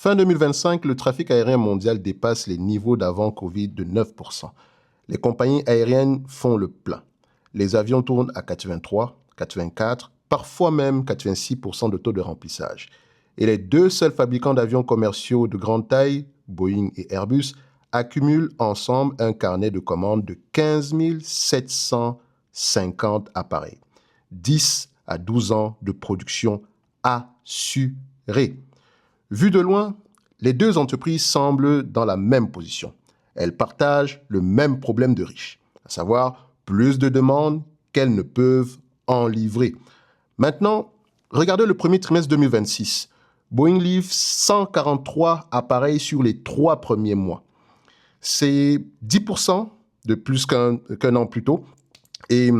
Fin 2025, le trafic aérien mondial dépasse les niveaux d'avant Covid de 9%. Les compagnies aériennes font le plein. Les avions tournent à 83, 84, parfois même 86% de taux de remplissage. Et les deux seuls fabricants d'avions commerciaux de grande taille, Boeing et Airbus, accumulent ensemble un carnet de commandes de 15 750 appareils. 10 à 12 ans de production assurée. Vu de loin, les deux entreprises semblent dans la même position. Elles partagent le même problème de riches, à savoir plus de demandes qu'elles ne peuvent en livrer. Maintenant, regardez le premier trimestre 2026. Boeing livre 143 appareils sur les 3 premiers mois. C'est 10% de plus qu'un an plus tôt. Et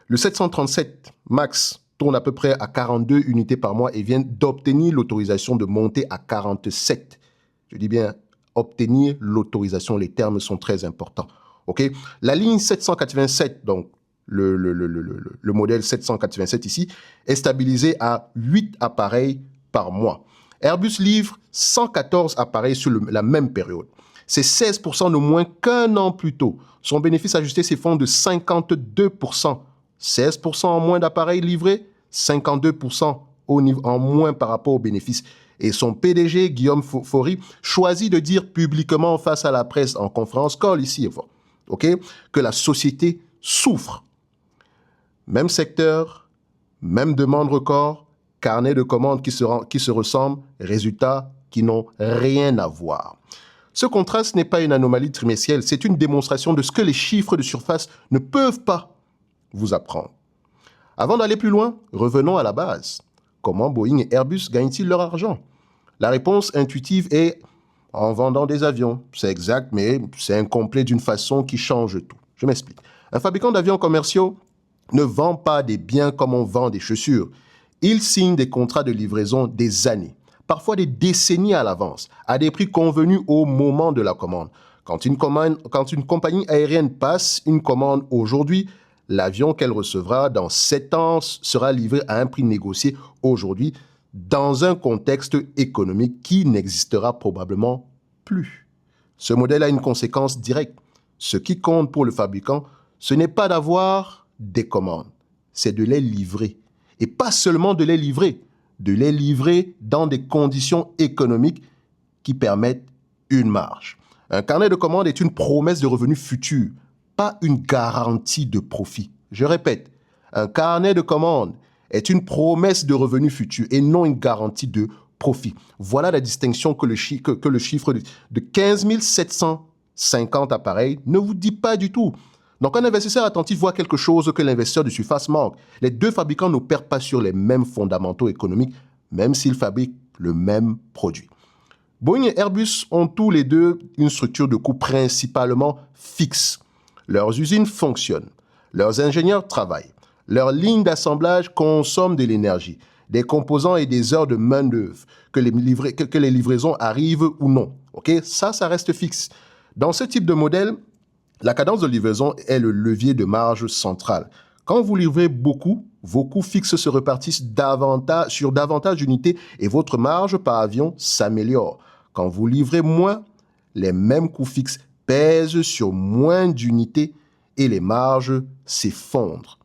le 737 MAX tourne à peu près à 42 unités par mois et vient d'obtenir l'autorisation de monter à 47. Je dis bien obtenir l'autorisation, les termes sont très importants. Okay? La ligne 787, donc le modèle 787 ici, est stabilisé à 8 appareils par mois. Airbus livre 114 appareils sur la même période. C'est 16% de moins qu'un an plus tôt. Son bénéfice ajusté s'effondre de 52%. 16% en moins d'appareils livrés, 52% en moins par rapport aux bénéfices. Et son PDG, Guillaume Faury, choisit de dire publiquement face à la presse en conférence call ici, okay, que la société souffre. Même secteur, même demande record, carnet de commandes qui se ressemblent, résultats qui n'ont rien à voir. Ce contraste n'est pas une anomalie trimestrielle, c'est une démonstration de ce que les chiffres de surface ne peuvent pas vous apprendre. Avant d'aller plus loin, revenons à la base. Comment Boeing et Airbus gagnent-ils leur argent? La réponse intuitive est en vendant des avions. C'est exact, mais c'est incomplet d'une façon qui change tout. Je m'explique. Un fabricant d'avions commerciaux ne vend pas des biens comme on vend des chaussures. Il signe des contrats de livraison des années, parfois des décennies à l'avance, à des prix convenus au moment de la commande. Quand une compagnie aérienne passe une commande aujourd'hui, l'avion qu'elle recevra dans 7 ans sera livré à un prix négocié aujourd'hui dans un contexte économique qui n'existera probablement plus. Ce modèle a une conséquence directe. Ce qui compte pour le fabricant, ce n'est pas d'avoir des commandes, c'est de les livrer. Et pas seulement de les livrer dans des conditions économiques qui permettent une marge. Un carnet de commandes est une promesse de revenus futurs, pas une garantie de profit. Je répète, un carnet de commandes est une promesse de revenus futurs et non une garantie de profit. Voilà la distinction que le chiffre de 15 750 appareils ne vous dit pas du tout. Donc un investisseur attentif voit quelque chose que l'investisseur de surface manque. Les deux fabricants n'opèrent pas sur les mêmes fondamentaux économiques, même s'ils fabriquent le même produit. Boeing et Airbus ont tous les deux une structure de coût principalement fixe. Leurs usines fonctionnent, leurs ingénieurs travaillent, leurs lignes d'assemblage consomment de l'énergie, des composants et des heures de main-d'œuvre, que les livraisons arrivent ou non. Okay? Ça reste fixe. Dans ce type de modèle, la cadence de livraison est le levier de marge central. Quand vous livrez beaucoup, vos coûts fixes se répartissent sur davantage d'unités et votre marge par avion s'améliore. Quand vous livrez moins, les mêmes coûts fixes pèsent sur moins d'unités et les marges s'effondrent.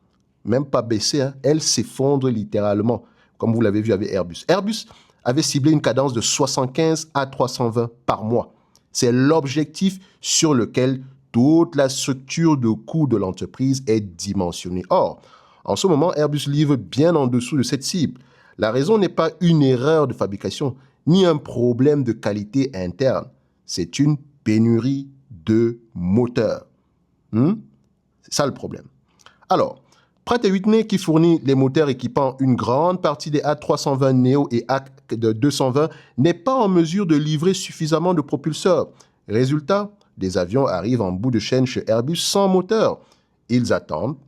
Même pas baisser, hein, elles s'effondrent littéralement, comme vous l'avez vu avec Airbus. Airbus avait ciblé une cadence de 75 à 320 par mois. C'est l'objectif sur lequel toute la structure de coûts de l'entreprise est dimensionnée. Or, en ce moment, Airbus livre bien en dessous de cette cible. La raison n'est pas une erreur de fabrication, ni un problème de qualité interne. C'est une pénurie de moteurs. C'est ça le problème. Alors, Pratt & Whitney, qui fournit les moteurs équipant une grande partie des A320neo et A220, n'est pas en mesure de livrer suffisamment de propulseurs. Résultat, des avions arrivent en bout de chaîne chez Airbus sans moteur. Ils attendent.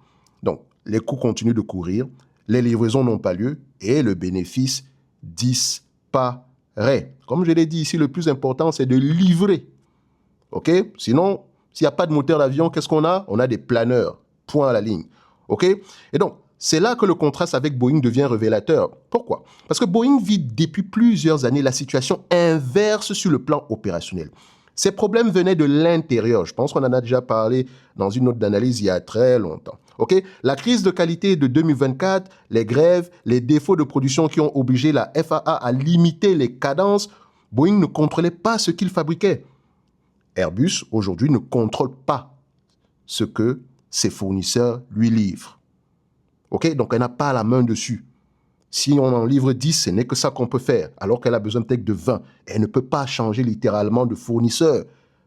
Donc, les coûts continuent de courir, les livraisons n'ont pas lieu et le bénéfice disparaît. Comme je l'ai dit ici, le plus important, c'est de livrer. OK? Sinon, s'il n'y a pas de moteur d'avion, qu'est-ce qu'on a? On a des planeurs. Point à la ligne. OK? Et donc, C'est là que le contraste avec Boeing devient révélateur. Pourquoi? Parce que Boeing vit depuis plusieurs années la situation inverse sur le plan opérationnel. Ces problèmes venaient de l'intérieur. Je pense qu'on en a déjà parlé dans une autre analyse il y a très longtemps. Okay? La crise de qualité de 2024, les grèves, les défauts de production qui ont obligé la FAA à limiter les cadences, Boeing ne contrôlait pas ce qu'il fabriquait. Airbus, aujourd'hui, ne contrôle pas ce que ses fournisseurs lui livrent. Okay? Donc, elle n'a pas la main dessus. Si on en livre 10, ce n'est que ça qu'on peut faire, alors qu'elle a besoin peut-être de 20. Elle ne peut pas changer littéralement de fournisseur.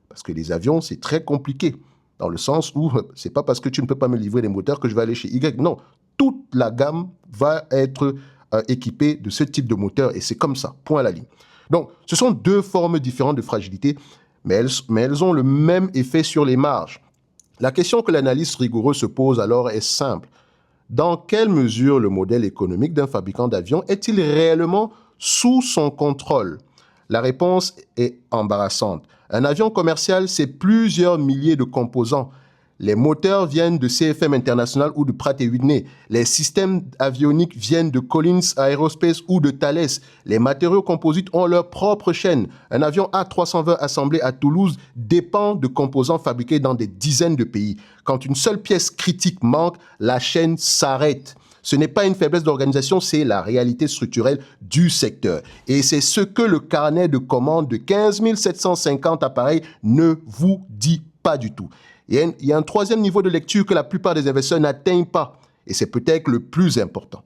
Parce que les avions, c'est très compliqué. Dans le sens où, c'est pas parce que tu ne peux pas me livrer des moteurs que je vais aller chez Y. Non, toute la gamme va être équipée de ce type de moteur. Et c'est comme ça, point à la ligne. Donc, ce sont deux formes différentes de fragilité, mais elles ont le même effet sur les marges. La question que l'analyste rigoureux se pose alors est simple. Dans quelle mesure le modèle économique d'un fabricant d'avions est-il réellement sous son contrôle? La réponse est embarrassante. Un avion commercial, c'est plusieurs milliers de composants. Les moteurs viennent de CFM International ou de Pratt & Whitney. Les systèmes avioniques viennent de Collins Aerospace ou de Thales. Les matériaux composites ont leur propre chaîne. Un avion A320 assemblé à Toulouse dépend de composants fabriqués dans des dizaines de pays. Quand une seule pièce critique manque, la chaîne s'arrête. Ce n'est pas une faiblesse d'organisation, c'est la réalité structurelle du secteur. Et c'est ce que le carnet de commandes de 15 750 appareils ne vous dit pas du tout. Il y a un troisième niveau de lecture que la plupart des investisseurs n'atteignent pas. Et c'est peut-être le plus important.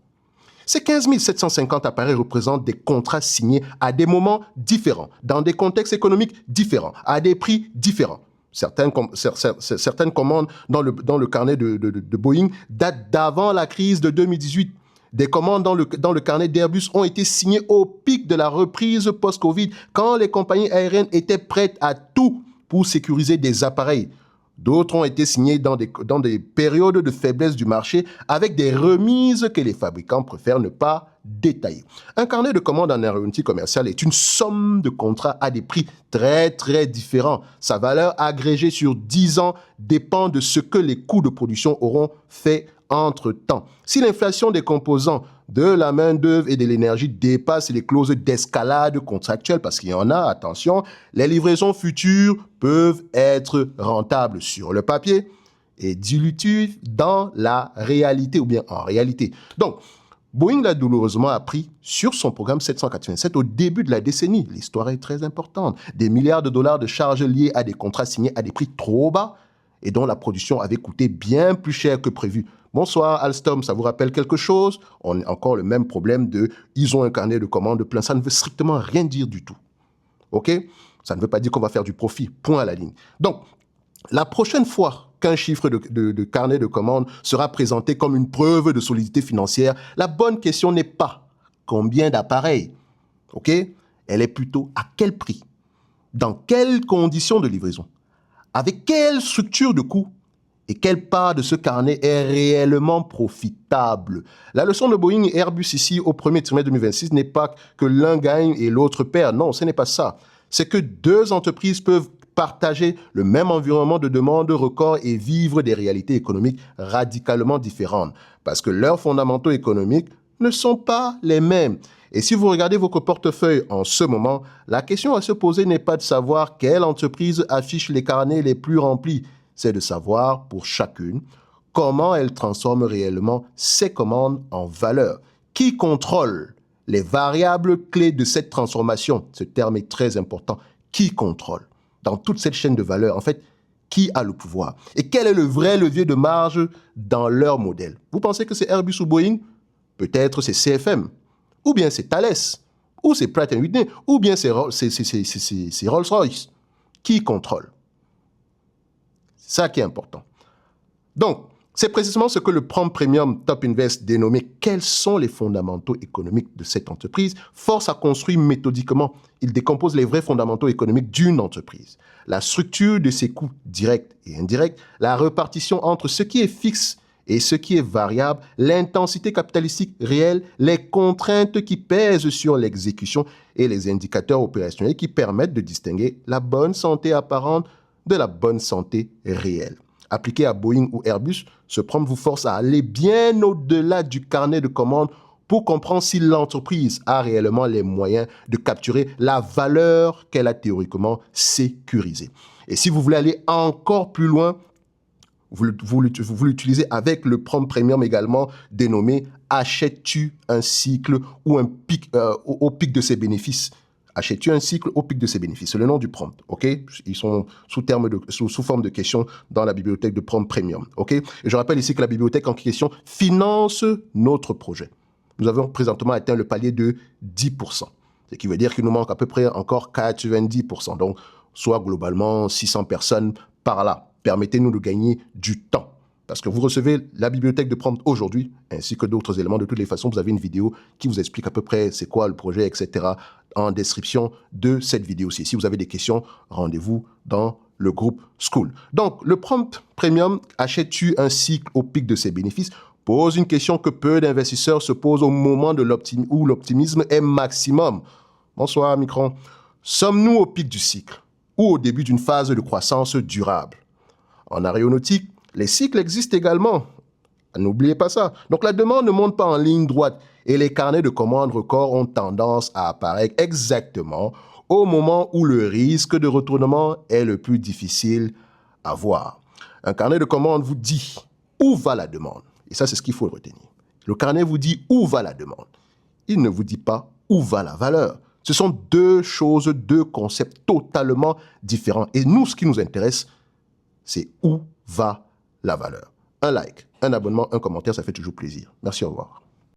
Ces 15 750 appareils représentent des contrats signés à des moments différents, dans des contextes économiques différents, à des prix différents. Certaines commandes dans le carnet de Boeing datent d'avant la crise de 2018. Des commandes dans le carnet d'Airbus ont été signées au pic de la reprise post-Covid, quand les compagnies aériennes étaient prêtes à tout pour sécuriser des appareils. D'autres ont été signés dans des périodes de faiblesse du marché avec des remises que les fabricants préfèrent ne pas détailler. Un carnet de commandes en aéronautique commerciale est une somme de contrats à des prix très très différents. Sa valeur agrégée sur 10 ans dépend de ce que les coûts de production auront fait entre-temps. Si l'inflation des composants, de la main-d'œuvre et de l'énergie dépasse les clauses d'escalade contractuelle, parce qu'il y en a, attention, les livraisons futures peuvent être rentables sur le papier et dilutives dans la réalité ou bien en réalité. Donc, Boeing l'a douloureusement appris sur son programme 787 au début de la décennie. L'histoire est très importante. Des milliards de dollars de charges liées à des contrats signés à des prix trop bas et dont la production avait coûté bien plus cher que prévu. Bonsoir Alstom, ça vous rappelle quelque chose? On a encore le même problème de « ils ont un carnet de commandes plein ». Ça ne veut strictement rien dire du tout. OK? Ça ne veut pas dire qu'on va faire du profit. Point à la ligne. Donc, la prochaine fois qu'un chiffre de carnet de commandes sera présenté comme une preuve de solidité financière, la bonne question n'est pas combien d'appareils. OK? Elle est plutôt à quel prix? Dans quelles conditions de livraison? Avec quelle structure de coût? Et quelle part de ce carnet est réellement profitable? La leçon de Boeing et Airbus ici au premier trimestre 2026 n'est pas que l'un gagne et l'autre perd. Non, ce n'est pas ça. C'est que deux entreprises peuvent partager le même environnement de demande record et vivre des réalités économiques radicalement différentes. Parce que leurs fondamentaux économiques ne sont pas les mêmes. Et si vous regardez votre portefeuille en ce moment, la question à se poser n'est pas de savoir quelle entreprise affiche les carnets les plus remplis. C'est de savoir, pour chacune, comment elle transforme réellement ses commandes en valeur. Qui contrôle les variables clés de cette transformation? Ce terme est très important. Qui contrôle? Dans toute cette chaîne de valeur, en fait, qui a le pouvoir? Et quel est le vrai levier de marge dans leur modèle? Vous pensez que c'est Airbus ou Boeing? Peut-être c'est CFM, ou bien c'est Thales, ou c'est Pratt & Whitney, ou bien c'est Rolls-Royce. Qui contrôle? C'est ça qui est important. Donc, c'est précisément ce que le Prompt Premium Top Invest dénommé « Quels sont les fondamentaux économiques de cette entreprise ?» force à construire méthodiquement. Il décompose les vrais fondamentaux économiques d'une entreprise. La structure de ses coûts directs et indirects, la répartition entre ce qui est fixe et ce qui est variable, l'intensité capitalistique réelle, les contraintes qui pèsent sur l'exécution et les indicateurs opérationnels qui permettent de distinguer la bonne santé apparente de la bonne santé réelle. appliqué à Boeing ou Airbus, ce prompt vous force à aller bien au-delà du carnet de commandes pour comprendre si l'entreprise a réellement les moyens de capturer la valeur qu'elle a théoriquement sécurisée. Et si vous voulez aller encore plus loin, vous l'utilisez avec le prompt premium également dénommé « Achètes-tu un cycle ou un pic, au pic de ses bénéfices ?» Achètes-tu un cycle au pic de ses bénéfices? C'est le nom du prompt, ok? Ils sont sous forme de questions dans la bibliothèque de prompt premium, ok? Et je rappelle ici que la bibliothèque en question finance notre projet. Nous avons présentement atteint le palier de 10%, ce qui veut dire qu'il nous manque à peu près encore 90%, donc soit globalement 600 personnes par là. Permettez-nous de gagner du temps. Parce que vous recevez la bibliothèque de prompt aujourd'hui, ainsi que d'autres éléments. De toutes les façons, vous avez une vidéo qui vous explique à peu près c'est quoi le projet, etc. en description de cette vidéo-ci. Si vous avez des questions, rendez-vous dans le groupe School. Donc, le prompt premium, achètes-tu un cycle au pic de ses bénéfices, pose une question que peu d'investisseurs se posent au moment où l'optimisme est maximum. Bonsoir, Micron. Sommes-nous au pic du cycle ou au début d'une phase de croissance durable? En aéronautique, les cycles existent également. N'oubliez pas ça. Donc, la demande ne monte pas en ligne droite et les carnets de commandes records ont tendance à apparaître exactement au moment où le risque de retournement est le plus difficile à voir. Un carnet de commandes vous dit où va la demande. Et ça, c'est ce qu'il faut retenir. Le carnet vous dit où va la demande. Il ne vous dit pas où va la valeur. Ce sont deux choses, deux concepts totalement différents. Et nous, ce qui nous intéresse, c'est où va la valeur. Un like, un abonnement, un commentaire, ça fait toujours plaisir. Merci, au revoir.